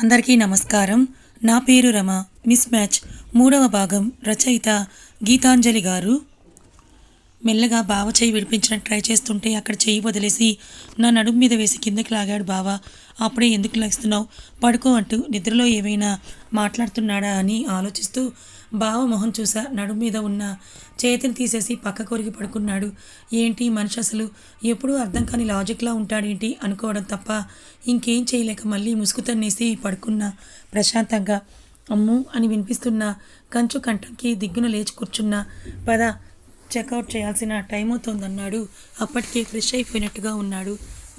అందరికీ నమస్కారం. నా పేరు రమ. మిస్ మ్యాచ్ 3వ భాగం రచయిత గీతాంజలి గారు. మెల్లగా బావ చెయ్యి విడిపించడానికి ట్రై చేస్తుంటే అక్కడ చెయ్యి వదిలేసి నా నడుము మీద వేసి కిందకి లాగాడు బావ. అప్పుడే ఎందుకు లేస్తున్నావు, పడుకో అంటూ నిద్రలో ఏమైనా మాట్లాడుతున్నాడా అని ఆలోచిస్తూ బావ మొహం చూసా. నడుము మీద ఉన్న చేతిని తీసేసి పక్క కొరికి పడుకున్నాడు. ఏంటి మనిషి అసలు ఎప్పుడూ అర్థం కాని లాజిక్లా ఉంటాడేంటి అనుకోవడం తప్ప ఇంకేం చేయలేక మళ్ళీ ముసుగు తన్నేసి పడుకున్నా ప్రశాంతంగా. అమ్ము అని వినిపిస్తున్న కంచు కంఠంకి దిగ్గున లేచి కూర్చున్నా. పద చెక్అవుట్ చేయాల్సిన టైం అవుతోందన్నాడు. అప్పటికే ఫ్రెష్ అయిపోయినట్టుగా ఉన్నాడు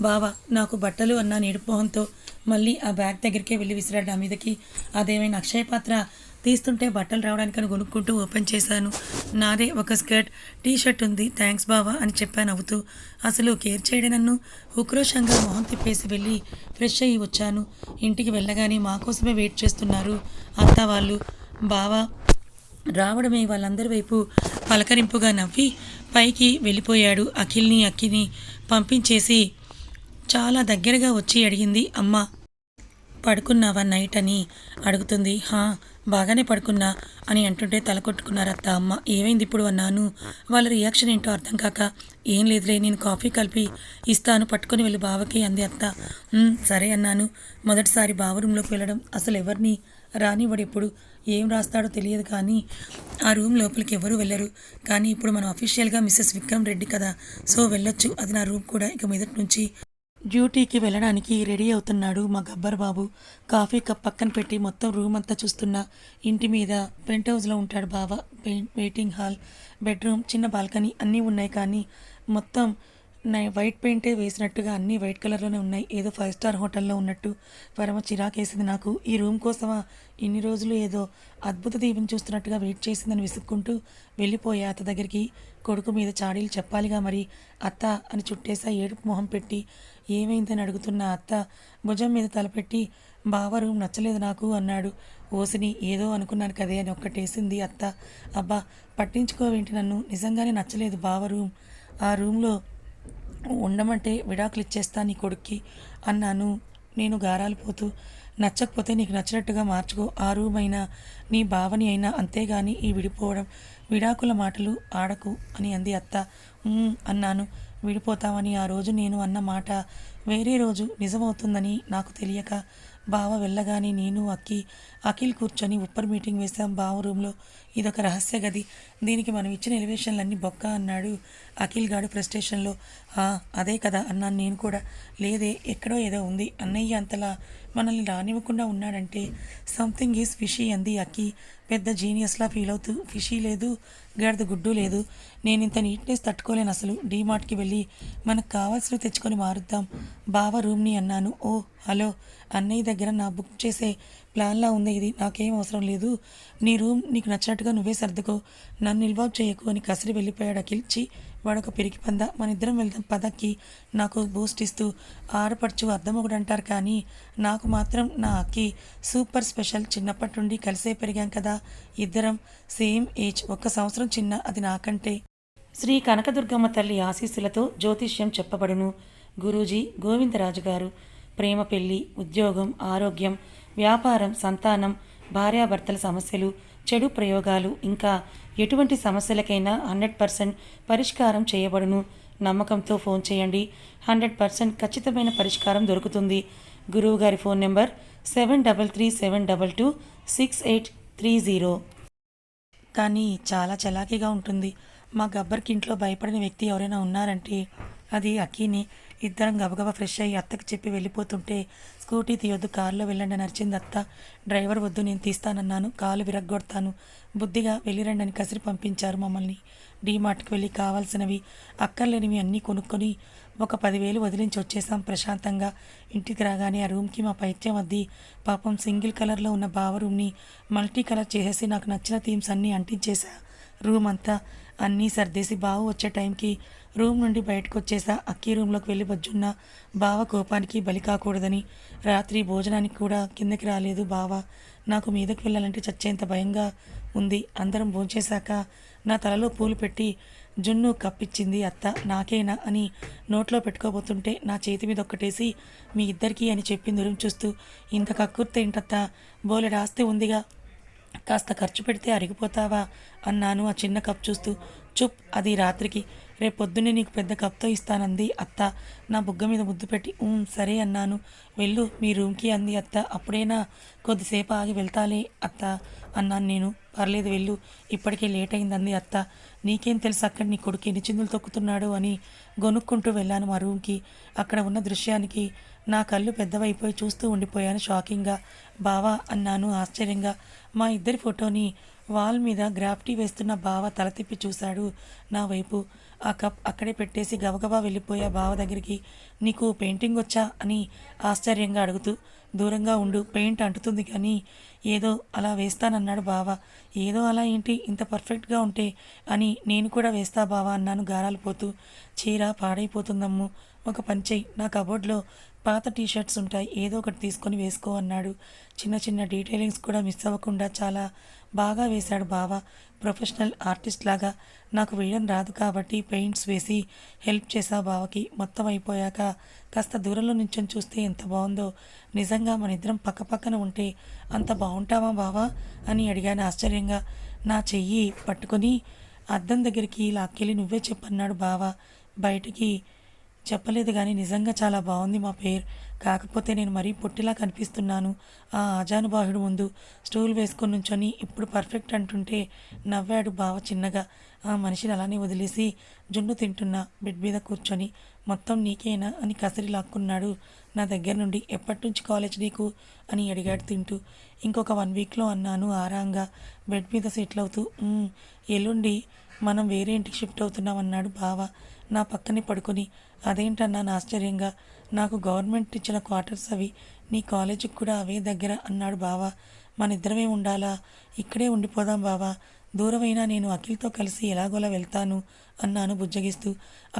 బావ. నాకు బట్టలు అన్న నేడుపోహంతో మళ్ళీ ఆ బ్యాగ్ దగ్గరికే వెళ్ళి విసిరాడు నా మీదకి. అదేమైనా అక్షయ పాత్ర తీస్తుంటే బట్టలు రావడానికని కొనుక్కుంటూ ఓపెన్ చేశాను. నాదే ఒక స్కర్ట్, టీ షర్ట్ ఉంది, థ్యాంక్స్ బావా అని చెప్పాను అవుతూ. అసలు కేర్ చేయడం నన్ను. ఉక్రోషంగా మొహం తిప్పేసి వెళ్ళి ఫ్రెష్ అయ్యి వచ్చాను. ఇంటికి వెళ్ళగానే మా కోసమే వెయిట్ చేస్తున్నారు అత్త వాళ్ళు. బావా రావడమే వాళ్ళందరి వైపు పలకరింపుగా నవ్వి పైకి వెళ్ళిపోయాడు. అక్కిని పంపించేసి చాలా దగ్గరగా వచ్చి అడిగింది అమ్మ. పడుకున్నావా నైట్ అని అడుగుతుంది. బాగానే పడుకున్నా అని అంటుంటే తల కొట్టుకున్నారు అత్త అమ్మ. ఏమైంది ఇప్పుడు అన్నాను. వాళ్ళ రియాక్షన్ ఏంటో అర్థం కాక, ఏం లేదులే నేను కాఫీ కలిపి ఇస్తాను పట్టుకొని వెళ్ళి బావకి అంది అత్త. సరే అన్నాను. మొదటిసారి బావ రూమ్లోకి వెళ్ళడం, అసలు ఎవరిని రానివ్వడు. ఎప్పుడు ఏం రాస్తాడో తెలియదు కానీ ఆ రూమ్ లోపలికి ఎవరూ వెళ్ళరు. కానీ ఇప్పుడు మనం అఫీషియల్గా మిస్సెస్ విక్రమ్ రెడ్డి కదా, సో వెళ్ళొచ్చు. అది నా రూమ్ కూడా. ఇక మీదటి నుంచి డ్యూటీకి వెళ్ళడానికి రెడీ అవుతున్నాడు మా గబ్బర్ బాబు. కాఫీ కప్ పక్కన పెట్టి మొత్తం రూమ్ అంతా చూస్తున్నా. ఇంటి మీద పెంట్ హౌస్లో ఉంటాడు బావ. వెయిటింగ్ హాల్, బెడ్రూమ్, చిన్న బాల్కనీ అన్నీ ఉన్నాయి. కానీ మొత్తం వైట్ పెయింటే వేసినట్టుగా అన్నీ వైట్ కలర్లోనే ఉన్నాయి. ఏదో 5 స్టార్ హోటల్లో ఉన్నట్టు పరమ చిరాకేసింది నాకు. ఈ రూమ్ కోసమా ఇన్ని రోజులు ఏదో అద్భుత దీవెని చూస్తున్నట్టుగా వెయిట్ చేసిందని విసుక్కుంటూ వెళ్ళిపోయా అత్త దగ్గరికి. కొడుకు మీద చాడీలు చెప్పాలిగా మరి. అత్త అని చుట్టేసా ఏడుపు మొహం పెట్టి. ఏమైందని అడుగుతున్న అత్త భుజం మీద తలపెట్టి బావ రూమ్ నచ్చలేదు నాకు అన్నాడు. ఓసిని ఏదో అనుకున్నాను కదే అని ఒక్కటేసింది అత్త. అబ్బా పట్టించుకోవేంటి నన్ను, నిజంగానే నచ్చలేదు బావ రూమ్. ఆ రూమ్లో ఉండమంటే విడాకులు ఇచ్చేస్తా నీ కొడుక్కి అన్నాను నేను గారాలు పోతూ. నచ్చకపోతే నీకు నచ్చినట్టుగా మార్చుకో, ఆ రూమ్ అయినా నీ భావని అయినా, అంతేగాని ఈ విడిపోవడం విడాకుల మాటలు ఆడకు అని అంది అత్త. అన్నాను. విడిపోతామని ఆ రోజు నేను అన్న మాట వేరే రోజు నిజమవుతుందని నాకు తెలియక బావ వెళ్ళగానే నేను అఖిల్ కూర్చొని ఉప్పర్ మీటింగ్ వేశాం బావ రూమ్లో. ఇదొక రహస్య గది, దీనికి మనం ఇచ్చిన ఎలివేషన్లన్నీ బొక్క అన్నాడు అఖిల్ గాడు ఫ్రస్ట్రేషన్లో. అదే కదా అన్నాను నేను కూడా. లేదే ఎక్కడో ఏదో ఉంది, అన్నయ్య అంతలా మనల్ని రానివ్వకుండా ఉన్నాడంటే సంథింగ్ ఈజ్ ఫిషీ అంది అక్కి పెద్ద జీనియస్లా ఫీల్ అవుతూ. ఫిషీ లేదు, గడద గుడ్డు లేదు. నేను ఇంత నీట్నెస్ తట్టుకోలేను అసలు. డీమార్ట్కి వెళ్ళి మనకు కావాల్సినవి తెచ్చుకొని మారుద్దాం బావ రూమ్ని అన్నాను. ఓ హలో, అన్నయ్య దగ్గర నా బుక్ చేసే ప్లాన్లా ఉంది ఇది, నాకేం అవసరం లేదు. నీ రూమ్ నీకు నచ్చినట్టుగా నువ్వే సర్దుకో, నన్ను ఇన్వాల్వ్ చేయకు అని కసిరి వెళ్ళిపోయాడు అఖిల్. వాడొక పిరికి పంద. మన ఇద్దరం వెళ్దాం పదక్కి నాకు బూస్ట్ ఇస్తూ. ఆడపడుచు అర్థం ఒకటి అంటారు కానీ నాకు మాత్రం నా అక్కి సూపర్ స్పెషల్. చిన్నప్పటి నుండి కలిసే పెరిగాం కదా ఇద్దరం, సేమ్ ఏజ్, 1 సంవత్సరం చిన్న. అది నాకంటే. శ్రీ కనకదుర్గమ్మ తల్లి ఆశీస్సులతో జ్యోతిష్యం చెప్పబడును. గురూజీ గోవిందరాజు గారు. ప్రేమ, పెళ్లి, ఉద్యోగం, ఆరోగ్యం, వ్యాపారం, సంతానం, భార్యాభర్తల సమస్యలు, చెడు ప్రయోగాలు, ఇంకా ఎటువంటి సమస్యలకైనా 100% పరిష్కారం చేయబడును. నమ్మకంతో ఫోన్ చేయండి, 100% ఖచ్చితమైన పరిష్కారం దొరుకుతుంది. గురువుగారి ఫోన్ నెంబర్ 7337226830. కానీ చాలా చలాకీగా ఉంటుంది. మా గబ్బర్కి ఇంట్లో భయపడిన వ్యక్తి ఎవరైనా ఉన్నారంటే అది అక్కీని. ఇద్దరం గబగబా ఫ్రెష్ అయ్యి అత్తకి చెప్పి వెళ్ళిపోతుంటే స్కూటీ తీయొద్దు, కారులో వెళ్ళండి అని అరిచింది అత్త. డ్రైవర్ వద్దు, నేను తీస్తానన్నాను. కాలు విరగ్గొడతాను, బుద్ధిగా వెళ్ళిరండి అని కసిరి పంపించారు మమ్మల్ని. డీమార్ట్కి వెళ్ళి కావాల్సినవి అక్కర్లేనివి అన్నీ కొనుక్కొని ఒక 10,000 వదిలించి వచ్చేసాం ప్రశాంతంగా. ఇంటికి రాగానే ఆ రూమ్కి మా పైత్యం వద్ది పాపం సింగిల్ కలర్లో ఉన్న బావ రూమ్ని మల్టీ కలర్ చేసేసి నాకు నచ్చిన థీమ్స్ అన్నీ అంటించేసా. రూమ్ అంతా అన్నీ సర్దేసి బావ వచ్చే టైంకి రూమ్ నుండి బయటకు వచ్చేసా. అక్కీ రూమ్లోకి వెళ్ళి బజ్జున్న బావ కోపానికి బలి కాకూడదని రాత్రి భోజనానికి కూడా కిందకి రాలేదు బావ. నాకు మీదకి వెళ్ళాలంటే చచ్చేంత భయంగా ఉంది. అందరం భోంచేశాక నా తలలో పూలు పెట్టి జున్ను కప్పిచ్చింది అత్త. నాకేనా అని నోట్లో పెట్టుకోబోతుంటే నా చేతి మీద ఒక్కటేసి మీ ఇద్దరికీ అని చెప్పింది ఉరిమి చూస్తూ. ఇంత కక్కుర్తేంటత్తా, బోలెడాస్తి ఉందిగా, కాస్త ఖర్చు పెడితే అరిగిపోతావా అన్నాను ఆ చిన్న కప్ చూస్తూ. చుప్, అది రాత్రికి, రేపొద్దున్నే నీకు పెద్ద కప్తో ఇస్తానంది అత్త నా బుగ్గ మీద ముద్దు పెట్టి. సరే అన్నాను. వెళ్ళు మీ రూమ్కి అంది అత్త. అప్పుడేనా, కొద్దిసేపు ఆగి వెళ్తాలే అత్త అన్నాను నేను. పర్లేదు వెళ్ళు, ఇప్పటికే లేట్ అయిందంది అత్త. నీకేం తెలుసు అక్కడ నీ కొడుకు ఎన్ని చిందులు తొక్కుతున్నాడు అని గొనుక్కుంటూ వెళ్ళాను మా రూమ్కి. అక్కడ ఉన్న దృశ్యానికి నా కళ్ళు పెద్దవైపోయి చూస్తూ ఉండిపోయాను షాకింగ్గా. బావా అన్నాను ఆశ్చర్యంగా. మా ఇద్దరి ఫోటోని వాల్ మీద గ్రాఫిటీ వేస్తున్న బావ తల తిప్పి చూశాడు నా వైపు. ఆ కప్ అక్కడే పెట్టేసి గబగబా వెళ్ళిపోయా బావ దగ్గరికి. నీకు పెయింటింగ్ వచ్చా అని ఆశ్చర్యంగా అడుగుతూ. దూరంగా ఉండు, పెయింట్ అంటుతుంది కానీ ఏదో అలా వేస్తానన్నాడు బావ. ఏదో అలా ఏంటి, ఇంత పర్ఫెక్ట్గా ఉంటే అని నేను కూడా వేస్తా బావా అన్నాను గారాలు పోతూ. చీర పాడైపోతుందమ్ము, ఒక పని చెయ్యి, నా కబోర్డ్లో పాత టీషర్ట్స్ ఉంటాయి, ఏదో ఒకటి తీసుకొని వేసుకో అన్నాడు. చిన్న చిన్న డీటెయిలింగ్స్ కూడా మిస్ అవ్వకుండా చాలా బాగా వేశాడు బావ. ప్రొఫెషనల్ ఆర్టిస్ట్ లాగా. నాకు వేయడం రాదు కాబట్టి పెయింట్స్ వేసి హెల్ప్ చేశా బావకి. మొత్తం అయిపోయాక కాస్త దూరంలో నుంచొని చూస్తే ఎంత బాగుందో. నిజంగా మన ఇద్దరం పక్కపక్కన ఉంటే అంత బాగుంటావా బావా అని అడిగాను ఆశ్చర్యంగా. నా చెయ్యి పట్టుకొని అద్దం దగ్గరికి లాక్కెళ్ళి నువ్వే చెప్పన్నాడు బావ. బయటికి చెప్పలేదు కానీ నిజంగా చాలా బాగుంది మా పేరు. కాకపోతే నేను మరీ పొట్టిలా కనిపిస్తున్నాను ఆ ఆజానుబాహుడు ముందు. స్టూల్ వేసుకొని నుంచొని ఇప్పుడు పర్ఫెక్ట్ అంటుంటే నవ్వాడు బావ చిన్నగా. ఆ మనిషిని అలానే వదిలేసి జున్ను తింటున్నా బెడ్ మీద కూర్చొని. మొత్తం నీకేనా అని కసిరి లాక్కున్నాడు నా దగ్గర నుండి. ఎప్పటి నుంచి కాలేజ్ నీకు అని అడిగాడు తింటూ. ఇంకొక 1 వీక్లో అన్నాను ఆరాంగా బెడ్ మీద సెటిల్ అవుతూ. ఎల్లుండి మనం వేరే ఇంటికి షిఫ్ట్ అవుతున్నాం అన్నాడు బావ నా పక్కనే పడుకొని. అదేంటన్నాను ఆశ్చర్యంగా. నాకు గవర్నమెంట్ ఇచ్చిన క్వార్టర్స్ అవి, నీ కాలేజీకి కూడా అవే దగ్గర అన్నాడు బావ. మన ఇద్దరమే ఉండాలా, ఇక్కడే ఉండిపోదాం బావా, దూరమైనా నేను అఖిల్తో కలిసి ఎలాగోలా వెళ్తాను అన్నాను బుజ్జగిస్తూ.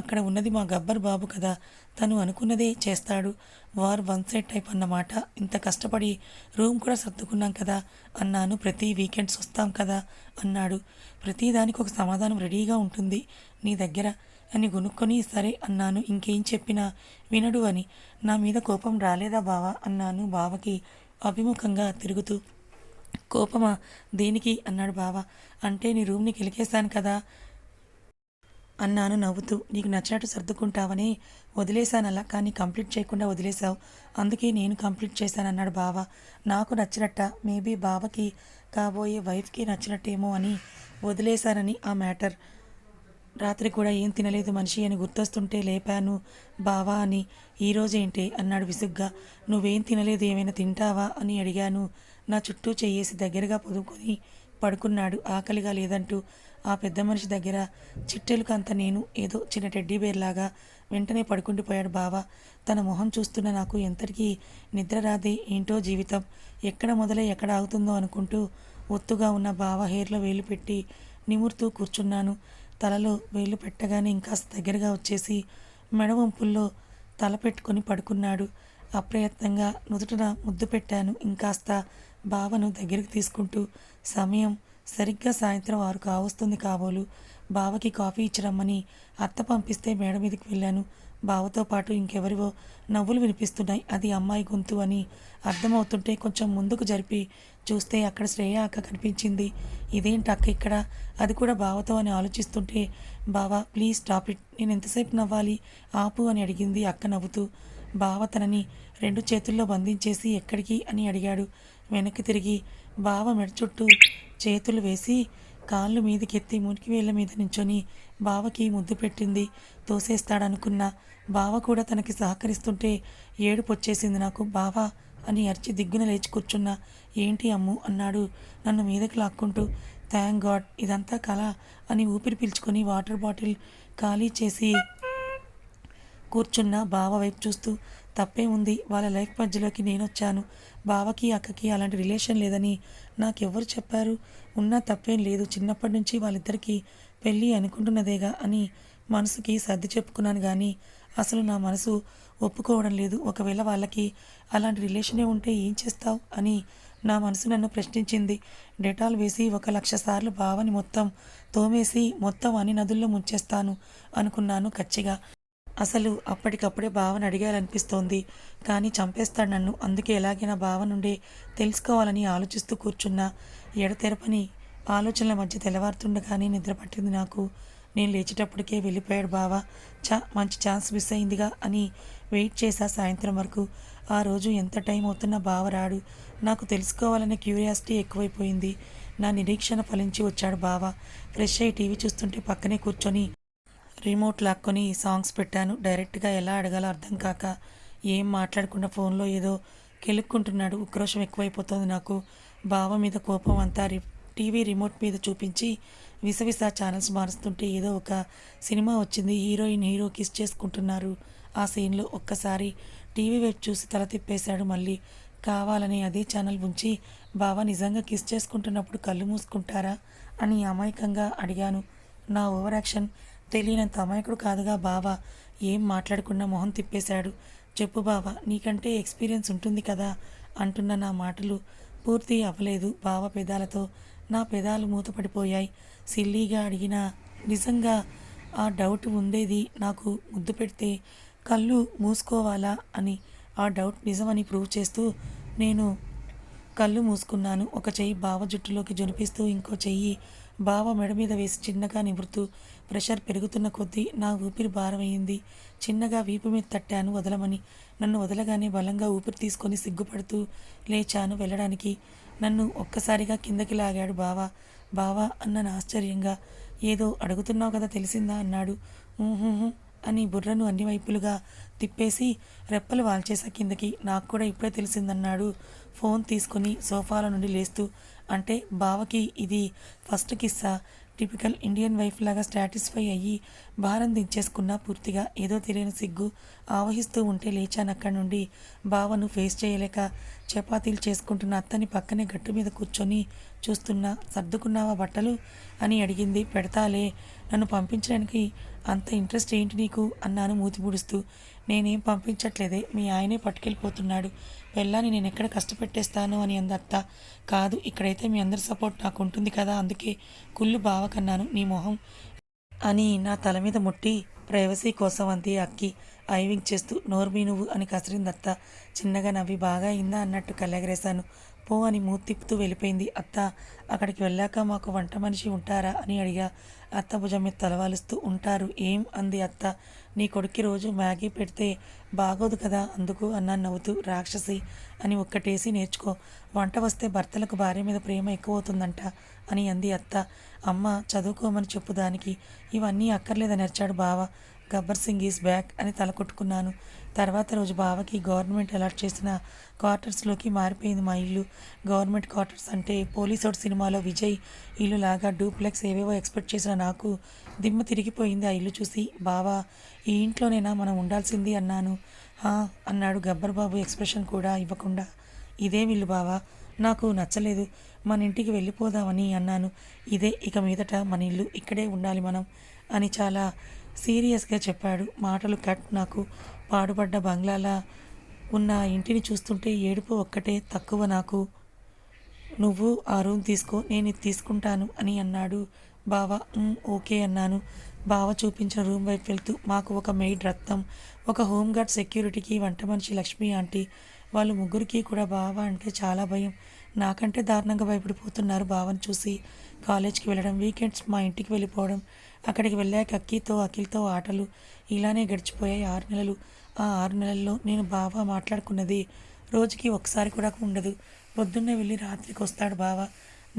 అక్కడ ఉన్నది మా గబ్బర్ బాబు కదా, తను అనుకున్నదే చేస్తాడు. వార్ వన్ సైడ్ టైప్ అన్నమాట. ఇంత కష్టపడి రూమ్ కూడా సర్దుకున్నాం కదా అన్నాను. ప్రతి వీకెండ్స్ వస్తాం కదా అన్నాడు. ప్రతిదానికి ఒక సమాధానం రెడీగా ఉంటుంది నీ దగ్గర అని గొనుక్కొని సరే అన్నాను. ఇంకేం చెప్పినా వినడు అని. నా మీద కోపం రాలేదా బావా అన్నాను బావకి అభిముఖంగా తిరుగుతూ. కోపమా, దేనికి అన్నాడు బావ. అంటే నీ రూమ్ని కెలికేశాను కదా అన్నాను నవ్వుతూ. నీకు నచ్చినట్టు సర్దుకుంటావని వదిలేశానలా, కానీ కంప్లీట్ చేయకుండా వదిలేశావు, అందుకే నేను కంప్లీట్ చేశానన్నాడు బావ. నాకు నచ్చినట్ట, మేబీ బావకి కాబోయే వైఫ్కి నచ్చినట్టేమో అని వదిలేశానని ఆ మ్యాటర్. రాత్రి కూడా ఏం తినలేదు మనిషి అని గుర్తొస్తుంటే లేపాను బావా అని. ఈరోజేంటే అన్నాడు విసుగ్గా. నువ్వేం తినలేదు, ఏమైనా తింటావా అని అడిగాను. నా చుట్టూ చెయ్యేసి దగ్గరగా పొదుకొని పడుకున్నాడు ఆకలిగా లేదంటూ. ఆ పెద్ద మనిషి దగ్గర చిట్టెలుకంత నేను ఏదో చిన్న టెడ్డీబేర్లాగా. వెంటనే పడుకుండిపోయాడు బావ. తన మొహం చూస్తున్న నాకు ఎంతటికీ నిద్ర రాదే ఏంటో జీవితం. ఎక్కడ మొదలై ఎక్కడ ఆగుతుందో అనుకుంటూ ఒత్తుగా ఉన్న బావ హెయిర్లో వేలు పెట్టి నిమురుతూ కూర్చున్నాను. తలలో వేలు పెట్టగానే ఇంకాస్త దగ్గరగా వచ్చేసి మెడవంపుల్లో తల పెట్టుకొని పడుకున్నాడు. అప్రయత్నంగా నుదుటన ముద్దు పెట్టాను ఇంకాస్త బావను దగ్గరికి తీసుకుంటూ. సమయం సరిగ్గా సాయంత్రం 6 కావస్తుంది కాబోలు. బావకి కాఫీ ఇచ్చిరమ్మని అత్త పంపిస్తే మేడ మీదకి వెళ్ళాను. బావతో పాటు ఇంకెవరివో నవ్వులు వినిపిస్తున్నాయి. అది అమ్మాయి గొంతు అని అర్థమవుతుంటే కొంచెం ముందుకు జరిపి చూస్తే అక్కడ శ్రేయ అక్క కనిపించింది. ఇదేంటి అక్క ఇక్కడ, అది కూడా బావతో అని ఆలోచిస్తుంటే, బావా ప్లీజ్ స్టాప్ ఇట్, నేను ఎంతసేపు నవ్వాలి, ఆపు అని అడిగింది అక్క నవ్వుతూ. బావ తనని 2 చేతుల్లో బంధించేసి ఎక్కడికి అని అడిగాడు. వెనక్కి తిరిగి బావ మెడ చుట్టూ చేతులు వేసి కాళ్ళు మీదకెత్తి మురికి వేళ్ళ మీద నించొని బావకి ముద్దు పెట్టింది. తోసేస్తాడనుకున్నా. బావ కూడా తనకి సహకరిస్తుంటే ఏడుపు వచ్చేసింది నాకు. బావా అని అరిచి దిగ్గున లేచి కూర్చున్నా. ఏంటి అమ్ము అన్నాడు నన్ను మీదకి లాక్కుంటూ. థ్యాంక్ గాడ్, ఇదంతా కళ అని ఊపిరి పీల్చుకొని వాటర్ బాటిల్ ఖాళీ చేసి కూర్చున్న బావ వైపు చూస్తూ. తప్పే ఉంది, వాళ్ళ లైఫ్ మధ్యలోకి నేనొచ్చాను. బావకి అక్కకి అలాంటి రిలేషన్ లేదని నాకెవ్వరు చెప్పారు? ఉన్నా తప్పేం లేదు, చిన్నప్పటి నుంచి వాళ్ళిద్దరికీ పెళ్ళి అనుకుంటున్నదేగా అని మనసుకి సర్ది చెప్పుకున్నాను. కానీ అసలు నా మనసు ఒప్పుకోవడం లేదు. ఒకవేళ వాళ్ళకి అలాంటి రిలేషనే ఉంటే ఏం చేస్తావు అని నా మనసు నన్ను ప్రశ్నించింది. డెటాల్ వేసి 1,00,000 సార్లు బావని మొత్తం తోమేసి మొత్తం అన్ని నదుల్లో ముంచేస్తాను అనుకున్నాను కచ్చిగా. అసలు అప్పటికప్పుడే బావని అడిగాలనిపిస్తోంది. కానీ చంపేస్తాడు నన్ను. అందుకే ఎలాగైనా బావ నుండే తెలుసుకోవాలని ఆలోచిస్తూ కూర్చున్నా. ఎడతెరపని ఆలోచనల మధ్య తెల్లవారుతుండగానే నిద్ర పట్టింది నాకు. నేను లేచేటప్పటికే వెళ్ళిపోయాడు బావ. మంచి ఛాన్స్ మిస్ అయిందిగా అని వెయిట్ చేశా సాయంత్రం వరకు. ఆ రోజు ఎంత టైం అవుతున్నా బావ రాడు. నాకు తెలుసుకోవాలనే క్యూరియాసిటీ ఎక్కువైపోయింది. నా నిరీక్షణ ఫలించి వచ్చాడు బావ. ఫ్రెష్ అయ్యి టీవీ చూస్తుంటే పక్కనే కూర్చొని రిమోట్ లాక్కొని సాంగ్స్ పెట్టాను. డైరెక్ట్గా ఎలా అడగాలో అర్థం కాక ఏం మాట్లాడకుండా ఫోన్లో ఏదో కెలుక్కుంటున్నాడు. ఉక్రోషం ఎక్కువైపోతుంది నాకు. బావ మీద కోపం అంతా టీవీ రిమోట్ మీద చూపించి విసవిస ఛానల్స్ మారుస్తుంటే ఏదో ఒక సినిమా వచ్చింది. హీరోయిన్ హీరో కిస్ చేసుకుంటున్నారు. ఆ సీన్లో ఒక్కసారి టీవీ వైపు చూసి తల తిప్పేశాడు. మళ్ళీ కావాలని అదే ఛానల్ ఉంచి బావ నిజంగా కిస్ చేసుకుంటున్నప్పుడు కళ్ళు మూసుకుంటారా అని అమాయకంగా అడిగాను. నా ఓవర్ యాక్షన్ తెలియనంత అమాయకుడు కాదుగా బావ. ఏం మాట్లాడకుండా మొహం తిప్పేశాడు. చెప్పు బావ, నీకంటే ఎక్స్పీరియన్స్ ఉంటుంది కదా అంటున్న నా మాటలు పూర్తి అవ్వలేదు. బావ పెదాలతో నా పెదాలు మూతపడిపోయాయి. సిల్లీగా అడిగిన నిజంగా ఆ డౌట్ ఉండేది నాకు. ముద్దు పెడితే కళ్ళు మూసుకోవాలా అని ఆ డౌట్ నిజమని ప్రూవ్ చేస్తూ నేను కళ్ళు మూసుకున్నాను. ఒక చెయ్యి బావ జుట్టులోకి జొనిపిస్తూ ఇంకో చెయ్యి బావ మెడ మీద వేసి చిన్నగా నివృతూ ప్రెషర్ పెరుగుతున్న కొద్దీ నా ఊపిరి భారమయ్యింది. చిన్నగా వీపు మీద తట్టాను వదలమని. నన్ను వదలగానే బలంగా ఊపిరి తీసుకొని సిగ్గుపడుతూ లేచాను వెళ్ళడానికి. నన్ను ఒక్కసారిగా కిందకి లాగాడు బావ. బావా అన్నాను ఆశ్చర్యంగా. ఏదో అడుగుతున్నావు కదా తెలిసిందా అన్నాడు. ఊహూహూ అని బుర్రను అన్ని వైపులుగా తిప్పేసి రెప్పలు వాల్చేసా కిందకి. నాకు కూడా ఇప్పుడే తెలిసిందన్నాడు ఫోన్ తీసుకుని సోఫాల నుండి లేస్తూ. అంటే బావకి ఇది ఫస్ట్ కిస్సా? టిపికల్ ఇండియన్ వైఫ్ లాగా సాటిస్ఫై అయ్యి భారం దించేసుకున్నా పూర్తిగా. ఏదో తెలియని సిగ్గు ఆవహిస్తూ ఉంటే లేచాను అక్కడి నుండి. బావను ఫేస్ చేయలేక చపాతీలు చేసుకుంటున్న అత్తని పక్కనే గట్టు మీద కూర్చొని చూస్తున్నా. సర్దుకున్నావా బట్టలు అని అడిగింది. పెడతాలే. నన్ను పంపించడానికి అంత ఇంట్రెస్ట్ ఏంటి నీకు అన్నాను మూతి ముడుస్తూ. నేనేం పంపించట్లేదే, మీ ఆయనే పట్టుకెళ్ళిపోతున్నాడు. వెళ్ళాని నేను ఎక్కడ కష్టపెట్టేస్తాను అని అంది అత్త. కాదు, ఇక్కడైతే మీ అందరి సపోర్ట్ నాకు ఉంటుంది కదా, అందుకే కుళ్ళు బావ కన్నాను. నీ మొహం అని నా తల మీద ముట్టి ప్రైవసీ కోసం అంది అక్కి ఐవింగ్ చేస్తూ. నోర్మీ నువ్వు అని కసిరింది అత్త. చిన్నగా నవ్వి బాగా అయిందా అన్నట్టు కళ్ళెగరేశాను. పో అని మూతి తిప్పుతూ వెళ్ళిపోయింది అత్త. అక్కడికి వెళ్ళాక మాకు వంట మనిషి ఉంటారా అని అడిగా. అత్త భుజం మీద తలవాలుస్తూ ఉంటారు. ఏం అంది అత్త. నీ కొడుక్కి రోజు మ్యాగీ పెడితే బాగోదు కదా అందుకు అన్నాను నవ్వుతూ. రాక్షసి అని ఒక్కటేసి నేర్చుకో. వంట వస్తే భర్తలకు భార్య మీద ప్రేమ ఎక్కువ అవుతుందంట అని అంది అత్త. అమ్మ చదువుకోమని చెప్పు దానికి. ఇవన్నీ అక్కర్లేదని అరిచాడు బావ. గబ్బర్ సింగ్ ఈజ్ బ్యాక్ అని తల కొట్టుకున్నాను. తర్వాత రోజు బావకి గవర్నమెంట్ అలాట్ చేసిన క్వార్టర్స్లోకి మారిపోయింది మా ఇల్లు. గవర్నమెంట్ క్వార్టర్స్ అంటే పోలీసోడ్ సినిమాలో విజయ్ ఇల్లు లాగా డూప్లెక్స్ ఏవేవో ఎక్స్పెక్ట్ చేసిన నాకు దిమ్మ తిరిగిపోయింది ఆ ఇల్లు చూసి. బావా, ఈ ఇంట్లోనేనా మనం ఉండాల్సింది అన్నాను. అన్నాడు గబ్బర్ బాబు ఎక్స్ప్రెషన్ కూడా ఇవ్వకుండా. ఇదేం ఇల్లు బావా, నాకు నచ్చలేదు, మన ఇంటికి వెళ్ళిపోదామని అన్నాను. ఇదే ఇక మీదట మన ఇల్లు, ఇక్కడే ఉండాలి మనం అని చాలా సీరియస్గా చెప్పాడు. మాటలు కట్. నాకు పాడుపడ్డ బంగ్లాలా ఉన్న ఇంటిని చూస్తుంటే ఏడుపు ఒక్కటే తక్కువ నాకు. నువ్వు ఆ రూమ్ తీసుకో, నేను ఇది తీసుకుంటాను అని అన్నాడు బావ. ఓకే అన్నాను. బావ చూపించిన రూమ్ వైపు వెళ్తూ. మాకు ఒక మెయిడ్ రత్నం, ఒక హోంగార్డ్, సెక్యూరిటీకి వంట మనిషి లక్ష్మి ఆంటీ. వాళ్ళు ముగ్గురికి కూడా బావ అంటే చాలా భయం. నాకంటే దారుణంగా భయపడిపోతున్నారు బావని చూసి. కాలేజ్కి వెళ్ళడం, వీకెండ్స్ మా ఇంటికి వెళ్ళిపోవడం, అక్కడికి వెళ్ళాక అక్కితో అఖిల్తో ఆటలు, ఇలానే గడిచిపోయాయి 6 నెలలు. ఆ 6 నెలల్లో నేను బావ మాట్లాడుకున్నది రోజుకి ఒకసారి కూడా ఉండదు. పొద్దున్నే వెళ్ళి రాత్రికి వస్తాడు బావ.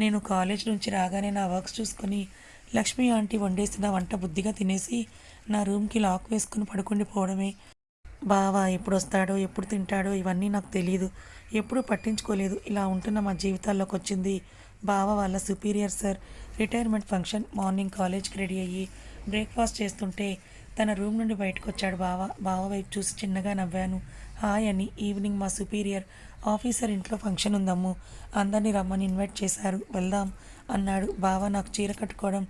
నేను కాలేజ్ నుంచి రాగానే నా వర్క్స్ చూసుకొని లక్ష్మి ఆంటీ వండేసిన వంట బుద్ధిగా తినేసి నా రూమ్కి లాక్ వేసుకుని పడుకుండిపోవడమే. బావ ఎప్పుడు వస్తాడో ఎప్పుడు తింటాడో ఇవన్నీ నాకు తెలియదు, ఎప్పుడూ పట్టించుకోలేదు. ఇలా ఉంటున్న మా జీవితాల్లోకి వచ్చింది బావ వాళ్ళ superior sir. Retirement function. Morning కాలేజ్కి రెడీ అయ్యి బ్రేక్ఫాస్ట్ చేస్తుంటే తన రూమ్ నుండి బయటకు వచ్చాడు బావ. బావ వైపు చూసి చిన్నగా నవ్వాను. హాయ్ అని. ఈవినింగ్ మా సుపీరియర్ ఆఫీసర్ ఇంట్లో ఫంక్షన్ ఉందమ్ము, అందరినీ రమ్మని ఇన్వైట్ చేశారు, వెళ్దాం అన్నాడు బావ. నాకు చీర కట్టుకోవడం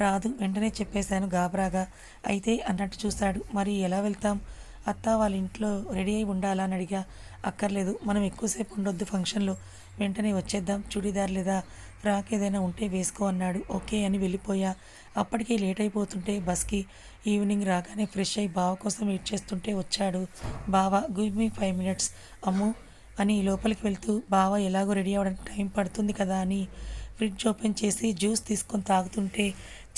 రాదు, వెంటనే చెప్పేశాను గాబరాగా. అయితే అన్నట్టు చూశాడు. మరి ఎలా వెళ్తాం అత్త వాళ్ళ ఇంట్లో రెడీ అయి ఉండాలా అని అడిగా. అక్కర్లేదు, మనం ఎక్కువసేపు ఉండొద్దు ఫంక్షన్లో, వెంటనే వచ్చేద్దాం, చుడీదార్ లేదా ఫ్రాక్ ఏదైనా ఉంటే వేసుకో అన్నాడు. ఓకే అని వెళ్ళిపోయా. అప్పటికే లేట్ అయిపోతుంటే బస్కి. ఈవినింగ్ రాగానే ఫ్రెష్ అయి బావ కోసం వెయిట్ చేస్తుంటే వచ్చాడు. బావ, గివ్ మీ 5 మినిట్స్ అమ్ము అని లోపలికి వెళ్తూ, బావ ఎలాగో రెడీ అవ్వడానికి టైం పడుతుంది కదా అని ఫ్రిడ్జ్ ఓపెన్ చేసి జ్యూస్ తీసుకొని తాగుతుంటే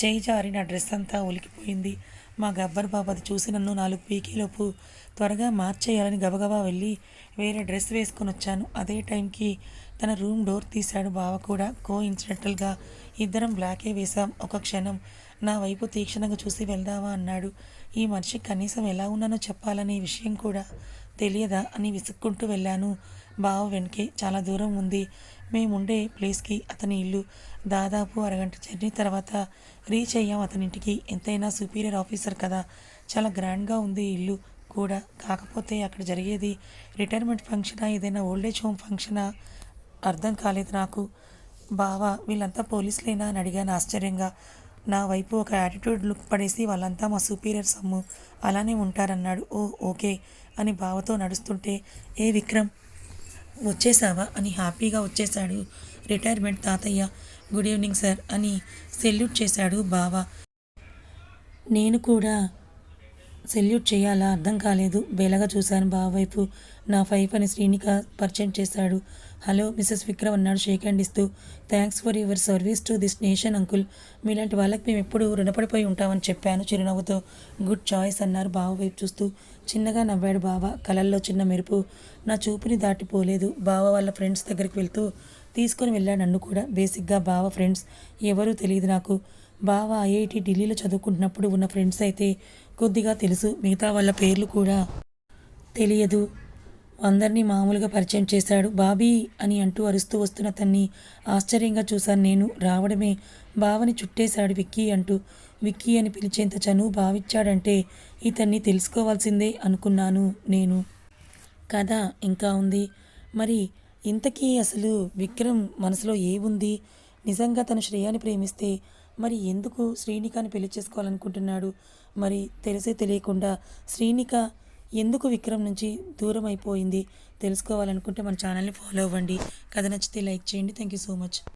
చేయి జారి నా డ్రెస్ అంతా ఒలికిపోయింది. మా గబ్బర్ బాబు అది చూసి నన్ను 4 పీకేలోపు త్వరగా మార్చేయాలని గబగబా వెళ్ళి వేరే డ్రెస్ వేసుకొని వచ్చాను. అదే టైంకి తన రూమ్ డోర్ తీశాడు బావ కూడా. ఇన్సిడెంటల్గా ఇద్దరం బ్లాకే వేశాం. ఒక క్షణం నా వైపు తీక్షణంగా చూసి వెళ్దావా అన్నాడు. ఈ మనిషి కనీసం ఎలా ఉన్నానో చెప్పాలనే విషయం కూడా తెలియదా అని విసుక్కుంటూ వెళ్ళాను. బావ వెనకే చాలా దూరం ఉంది మేముండే ప్లేస్కి అతని ఇల్లు. దాదాపు అరగంట జర్నీ తర్వాత రీచ్ అయ్యాం అతనింటికి. ఎంతైనా సుపీరియర్ ఆఫీసర్ కదా, చాలా గ్రాండ్గా ఉంది ఇల్లు కూడా. కాకపోతే అక్కడ జరిగేది రిటైర్మెంట్ ఫంక్షనా, ఏదైనా ఓల్డేజ్ హోమ్ ఫంక్షనా అర్థం కాలేదు నాకు. బావా, వీళ్ళంతా పోలీసులేనా అని అడిగాను ఆశ్చర్యంగా. నా వైపు ఒక యాటిట్యూడ్ లుక్ పడేసి, వాళ్ళంతా మా సుపీరియర్స్ అమ్ము, అలానే ఉంటారన్నాడు. ఓ ఓకే అని బావతో నడుస్తుంటే, ఏ విక్రమ్ వచ్చేసావా అని హ్యాపీగా వచ్చేశాడు రిటైర్మెంట్ తాతయ్య. గుడ్ ఈవినింగ్ సార్ అని సెల్యూట్ చేశాడు బావ. నేను కూడా సెల్యూట్ చేయాలా అర్థం కాలేదు. బేలగా చూశాను బావ వైపు. నా వైఫ్ అని శ్రీనిక పరిచయం చేశాడు. హలో మిస్సెస్ విక్రమ్ అన్నాడు షేక్ హ్యాండ్ ఇస్తూ. Thanks for your service to this nation uncle, మీలాంటి వాళ్ళకి మేము ఎప్పుడు రుణపడిపోయి ఉంటామని చెప్పాను చిరునవ్వుతో. గుడ్ చాయిస్ అన్నారు బావ వైపు చూస్తూ. చిన్నగా నవ్వాడు బావ. కలల్లో చిన్న మెరుపు నా చూపుని దాటిపోలేదు. బావ వాళ్ళ ఫ్రెండ్స్ దగ్గరికి వెళ్తూ తీసుకొని వెళ్ళాడు నన్ను కూడా. బేసిక్గా బావ ఫ్రెండ్స్ ఎవరూ తెలియదు నాకు. బావ ఐఐటి ఢిల్లీలో చదువుకుంటున్నప్పుడు ఉన్న ఫ్రెండ్స్ అయితే కొద్దిగా తెలుసు, మిగతా వాళ్ళ పేర్లు కూడా తెలియదు. అందరినీ మామూలుగా పరిచయం చేశాడు. బాబీ అని అంటూ అరుస్తూ వస్తున్న అతన్ని ఆశ్చర్యంగా చూశాను నేను. రావడమే బావని చుట్టేశాడు విక్కీ అంటూ. విక్కీ అని పిలిచేంత చనువు భావించాడంటే ఇతన్ని తెలుసుకోవాల్సిందే అనుకున్నాను నేను. కథ ఇంకా ఉంది. మరి ఇంతకీ అసలు విక్రమ్ మనసులో ఏముంది? నిజంగా తను శ్రేయాని ప్రేమిస్తే మరి ఎందుకు శ్రీనికాని పెళ్లి చేసుకోవాలనుకుంటున్నాడు? మరి తెలిసే తెలియకుండా శ్రీనిక ఎందుకు విక్రమ్ నుంచి దూరం అయిపోయింది? తెలుసుకోవాలనుకుంటే మన ఛానల్ని ఫాలో అవ్వండి. కథ నచ్చితే లైక్ చేయండి. Thank you so much.